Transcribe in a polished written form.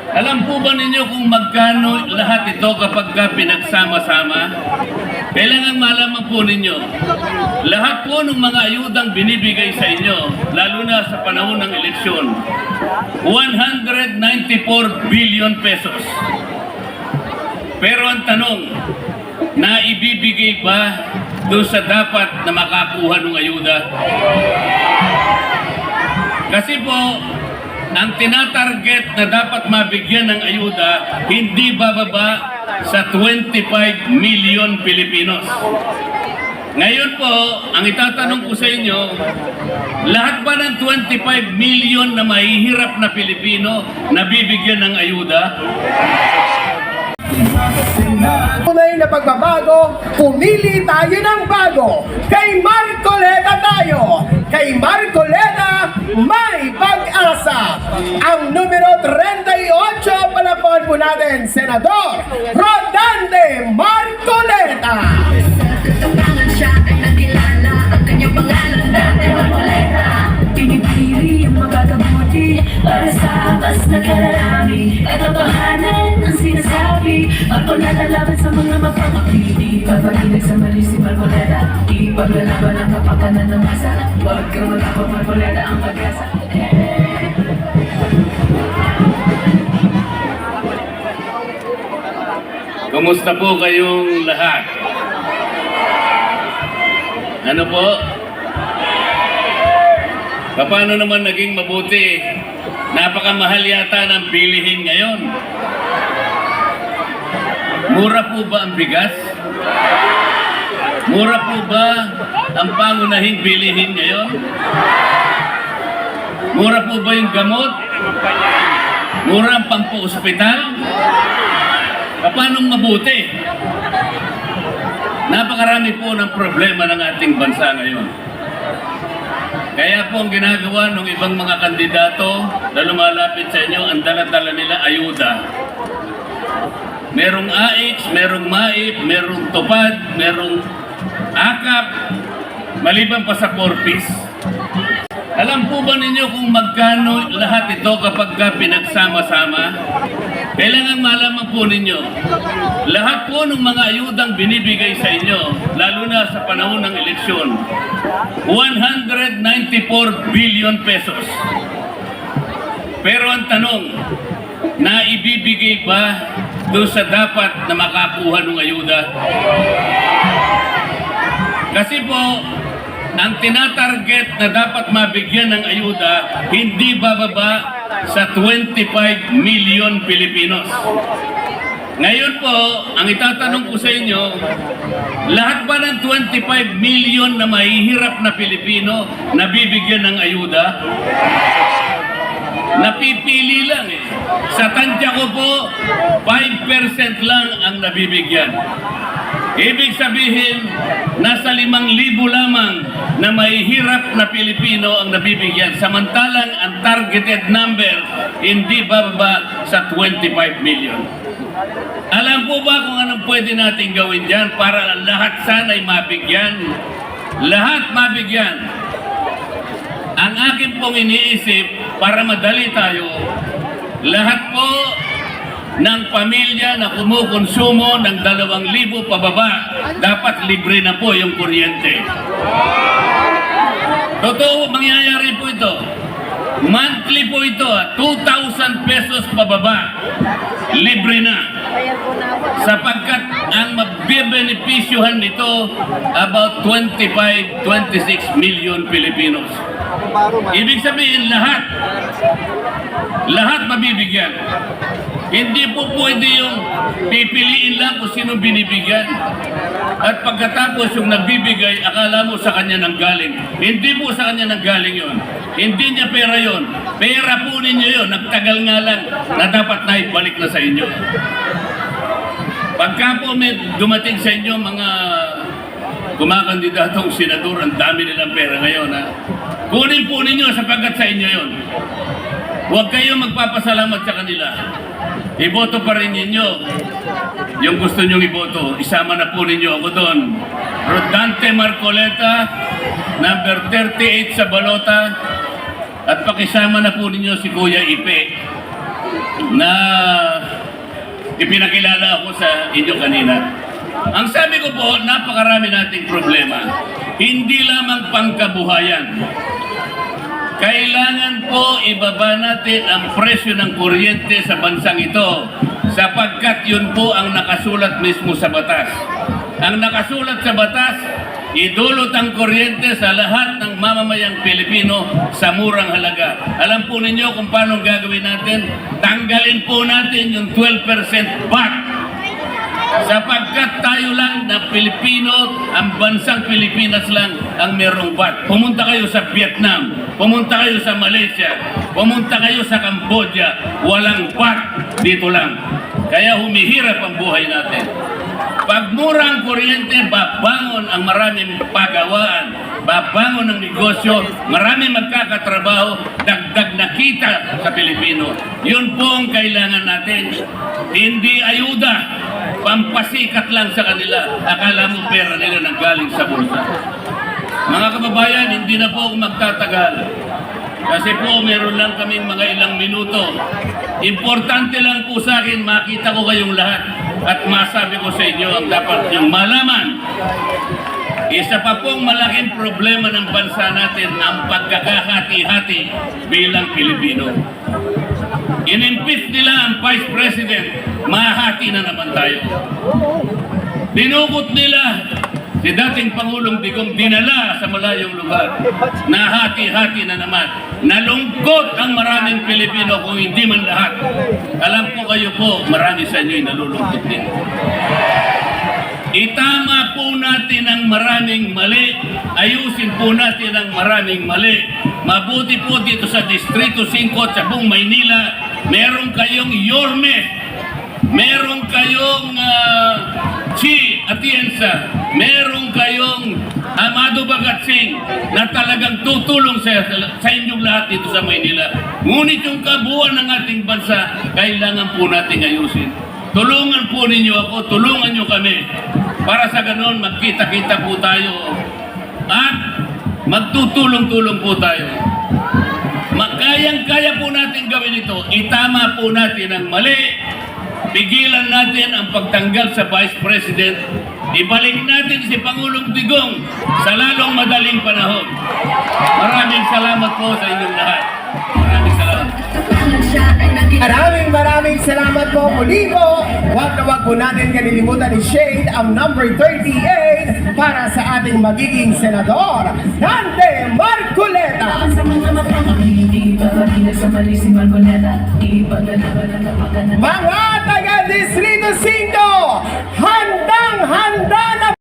Alam po ba ninyo kung magkano lahat ito kapag pinagsama-sama? Kailangan malaman po ninyo, lahat po ng mga ayudang binibigay sa inyo, lalo na sa panahon ng eleksyon, 194 billion pesos. Pero ang tanong, naibibigay ba doon sa dapat na makakuha ng ayuda? Kasi po, ang tinatarget na dapat mabigyan ng ayuda, hindi bababa sa 25 million Pilipinos. Ngayon po, ang itatanong ko sa inyo, lahat ba ng 25 million na mahihirap na Pilipino nabibigyan ng ayuda? Tunay na pagbabago, pumili tayo ng bago. Kay Marcoleta tayo. Kay Marcoleta, may pag-asa. Ang numero 38, palapakan po natin, Senador Rodante Marcoleta. Katangangan siya ay nakilala ang kanyang pangalan dati Marcoleta. Pinipili ang magagabuti para sa mas nakararami. Katotohanan ang sinasabi, Marcoleta laban sa mga mapapakili. Papaginig sa mali si Marcoleta, ipaglalaban ang kapakanan ng masa. Huwag kang matapos Marcoleta ang pag-asa. Kumusta po kayong lahat? Ano po? Paano naman naging mabuti? Napakamahal yata ng bilihin ngayon. Mura po ba ang bigas? Mura po ba ang pangunahing bilihin ngayon? Mura po ba yung gamot? Mura ang pampu-ospital? Paano mabuti? Napakarami po ng problema ng ating bansa ngayon. Kaya po ang ginagawa ng ibang mga kandidato na lumalapit sa inyo, ang dala-dala nila ayuda. Merong AIX, merong MAIP, merong TUPAD, merong AKAP, maliban pa sa 4-piece. Alam po ba ninyo kung magkano lahat ito kapag pinagsama-sama? Kailangan malaman po ninyo, lahat po ng mga ayudang binibigay sa inyo, lalo na sa panahon ng eleksyon, 194 billion pesos. Pero ang tanong, naibibigay ba doon sa dapat na makakuha ng ayuda? Kasi po, ang tinatarget na dapat mabigyan ng ayuda, hindi bababa sa 25 million Pilipinos. Ngayon po, ang itatanong ko sa inyo, lahat ba ng 25 million na mahihirap na Pilipino nabibigyan ng ayuda? Napipili lang eh. Sa tansya ko po, 5% lang ang nabibigyan. Ibig sabihin, nasa 5,000 lamang na mahihirap na Pilipino ang nabibigyan. Samantalang ang targeted number hindi bababa sa 25 million. Alam po ba kung anong pwede natin gawin dyan para lahat sana'y mabigyan? Lahat mabigyan. Ang akin pong iniisip para madali tayo, lahat po ng pamilya na kumukonsumo ng 2,000 pababa, dapat libre na po yung kuryente. Totoo, mangyayari po ito. Monthly po ito, 2,000 pesos pababa, libre na. Sapagkat ang mabibenepisyohan nito about 25-26 million Pilipinos. Ibig sabihin lahat mabibigyan. Hindi po pwede yung pipiliin lang kung sino binibigyan. At pagkatapos yung nagbibigay, akala mo sa kanya nang galing. Hindi po sa kanya nang galing yun. Hindi niya pera yun. Pera po ninyo yun. Nagtagal nga lang na dapat naibalik na sa inyo. Pagka po may dumating sa inyo mga kumakandidatong senador, ang dami nilang pera ngayon. Ha? Kunin po ninyo sapagkat sa inyo yun. Huwag kayong magpapasalamat sa kanila. Iboto pa rin ninyo yung gusto nyong iboto. Isama na po ninyo ako doon. Rodante Marcoleta, number 38 sa balota. At pakisama na po ninyo si Kuya Ipe. na ipinakilala ako sa inyo kanina. Ang sabi ko po, napakarami nating problema. Hindi lamang pangkabuhayan. Kailangan po ibaba natin ang presyo ng kuryente sa bansang ito sapagkat yun po ang nakasulat mismo sa batas. Ang nakasulat sa batas, idulot ang kuryente sa lahat ng mamamayang Pilipino sa murang halaga. Alam po ninyo kung paano gagawin natin? Tanggalin po natin yung 12% VAT. Sapagkat tayo lang na Pilipino, ang bansang Pilipinas lang ang merong VAT. Pumunta kayo sa Vietnam, pumunta kayo sa Malaysia, pumunta kayo sa Cambodia, walang VAT dito lang. Kaya humihirap ang buhay natin. Pag mura ang kuryente, babangon ang maraming pagawaan, babangon ang negosyo, marami magkakatrabaho, dagdag na kita sa Pilipino. Yun po ang kailangan natin. Hindi ayuda, pampasikat lang sa kanila. Akala mo pera nila nanggaling sa bulsa. Mga kababayan, hindi na po ako magtatagal. Kasi po, meron lang kaming mga ilang minuto. Importante lang po sa akin, makita ko kayong lahat at masabi ko sa inyo ang dapat niyong malaman. Isa pa pong malaking problema ng bansa natin ang pagkakahati-hati bilang Pilipino. In-impeach nila ang Vice President, mahati na naman tayo. Dinukot nila si dating Pangulong Digong, dinala sa malayong lugar. Nahati-hati na naman. Nalungkot ang maraming Pilipino kung hindi man lahat. Alam ko kayo po, marami sa inyo'y nalulungkot din. Itama po natin ang maraming mali. Ayusin po natin ang maraming mali. Mabuti po dito sa Distrito 5 at sa buong Maynila, meron kayong Yorme, meron kayong Chi Atienza, meron kayong Amado Bagatsing na talagang tutulong sa inyong lahat dito sa Maynila. Ngunit yung kabuuan ng ating bansa, kailangan po natin ayusin. Tulungan po ninyo ako, tulungan nyo kami. Para sa ganon, magkita-kita po tayo at magtutulong-tulong po tayo. Kayang-kaya po natin gawin ito. Itama po natin ang mali. Pigilan natin ang pagtanggal sa Vice President. Ibalik natin si Pangulong Digong sa lalong madaling panahon. Maraming salamat po sa inyong lahat. Maraming salamat. Maraming salamat po muli po. Huwag na huwag po natin kalilimutan ni Shade ang number 38 para sa ating magiging senador, Dante Marcoleta. Sa mga matang hindi babagina sa mali si Marcoleta. Ipaglalaban ang kapakanan. Mga taga Distrito 5,